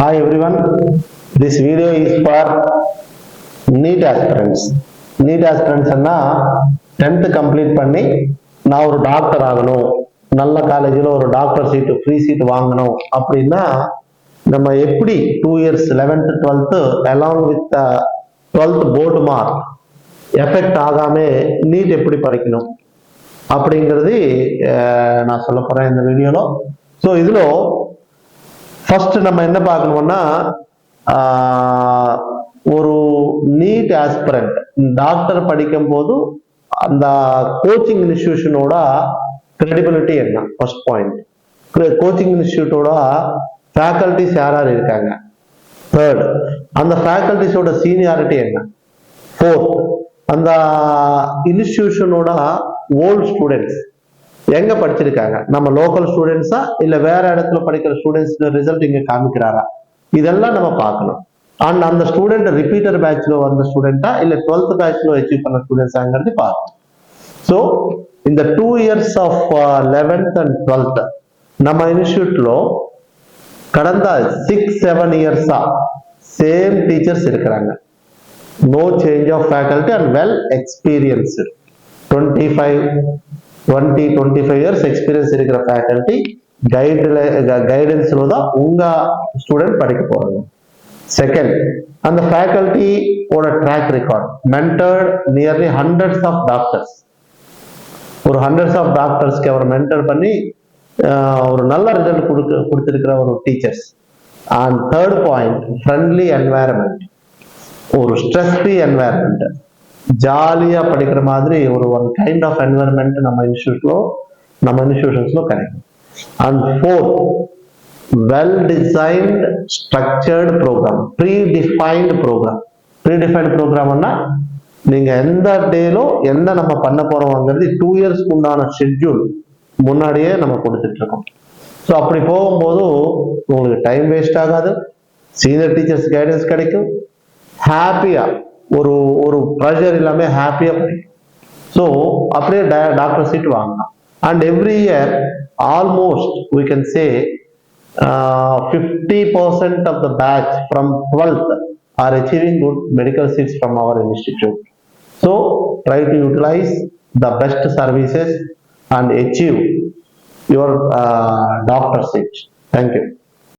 Hi everyone, this video is for NEET aspirants. NEET aspirants Anna 10th complete பண்ணி நான் ஒரு doctor ஆகணும், நல்ல காலேஜில் ஒரு டாக்டர் சீட்டு ஃப்ரீ சீட் வாங்கணும் அப்படின்னா நம்ம எப்படி 2 years 11th 12th along with 12th board mark effect ஆகாம நீட் எப்படி படிக்கணும் அப்படிங்கிறது நான் சொல்ல போறேன் இந்த வீடியோல. ஸோ இதுல ஃபர்ஸ்ட் நம்ம என்ன பார்க்கணும்னா ஒரு நீட் ஆஸ்பிரண்ட் டாக்டர் படிக்கும் போது அந்த கோச்சிங் இன்ஸ்டிடியூஷனோட கிரெடிபிலிட்டி என்ன, ஃபர்ஸ்ட் பாயிண்ட். கோச்சிங் இன்ஸ்டிடியூட்டோட ஃபேக்கல்டிஸ் யார் இருக்காங்க, தேர்ட் அந்த ஃபேக்கல்டிஸோட சீனியாரிட்டி என்ன, ஃபோர்த் அந்த இன்ஸ்டிடியூஷனோட ஓல்ட் ஸ்டூடெண்ட்ஸ் எங்க படிச்சிருக்காங்க, நம்ம லோக்கல் ஸ்டூடெண்ட்ஸா இல்ல வேற இடத்துல படிக்கிற ஸ்டூடெண்ட்ஸ் ரிசல்ட் இங்க காமிக்கிறாரா, இதெல்லாம் நம்ம பார்க்கணும். அண்ட் அந்த ஸ்டூடெண்ட் ரிப்பீட்டர் பேட்ச்ல வந்த ஸ்டூடெண்டா இல்ல 12th பேட்ச்ல அச்சீவ் பண்ண ஸ்டூடெண்ட்ஸாங்கிறது பார்க்கணும். ஸோ இந்த 2 years of 11th and 12th நம்ம இன்ஸ்டியூட்ல கடந்த 6-7 இயர்ஸா சேம் டீச்சர்ஸ் இருக்கிறாங்க. No change of faculty and well experienced 20-25 years experience இருக்கிற ஃபேக்கல்டி கைடன்ஸ்ல தான் உங்க ஸ்டூடெண்ட் படிக்க போறாங்க. செகண்ட், அந்த ஃபேக்கல்டியோட track record mentored nearly hundreds of doctors, ஒரு ஹண்ட்ரட்ஸ் ஆஃப் டாக்டர்ஸ்க்கு அவர் மென்டர் பண்ணி ஒரு நல்ல ரிசல்ட் கொடுத்திருக்கிற ஒரு teachers. And third point, friendly environment, ஒரு ஸ்ட்ரெஸ் ஃப்ரீ என்வாயர்மெண்ட், ஜாலியா படிக்கிற மாதிரி ஒரு கைண்ட் ஆஃப் என்வாயர்மெண்ட் நம்ம இன்ஸ்டிடியூஷன்ஸ்ல கிடைக்கும். And fourth, well designed structured program, predefined ப்ரோக்ராம்னா நீங்க எந்த டேலோ என்ன நம்ம பண்ண போறோம்ங்கிறது 2 years உண்டான ஷெட்யூல் முன்னாடியே நம்ம கொடுத்துட்டு இருக்கோம். ஸோ அப்படி போகும்போது உங்களுக்கு டைம் வேஸ்ட் ஆகாது, சீனியர் டீச்சர்ஸ் கைடன்ஸ் கிடைக்கும், ஹாப்பியா ஒரு ஒரு ப்ரெஷர் இல்லாம ஹாப்பியா படிக்கும். ஸோ அப்படியே டாக்டர் சீட் வாங்கலாம். And every year almost we can say 50% of the batch from 12th are achieving good medical seats from our institute. So try to utilize the best services and achieve your doctor seat. Thank you.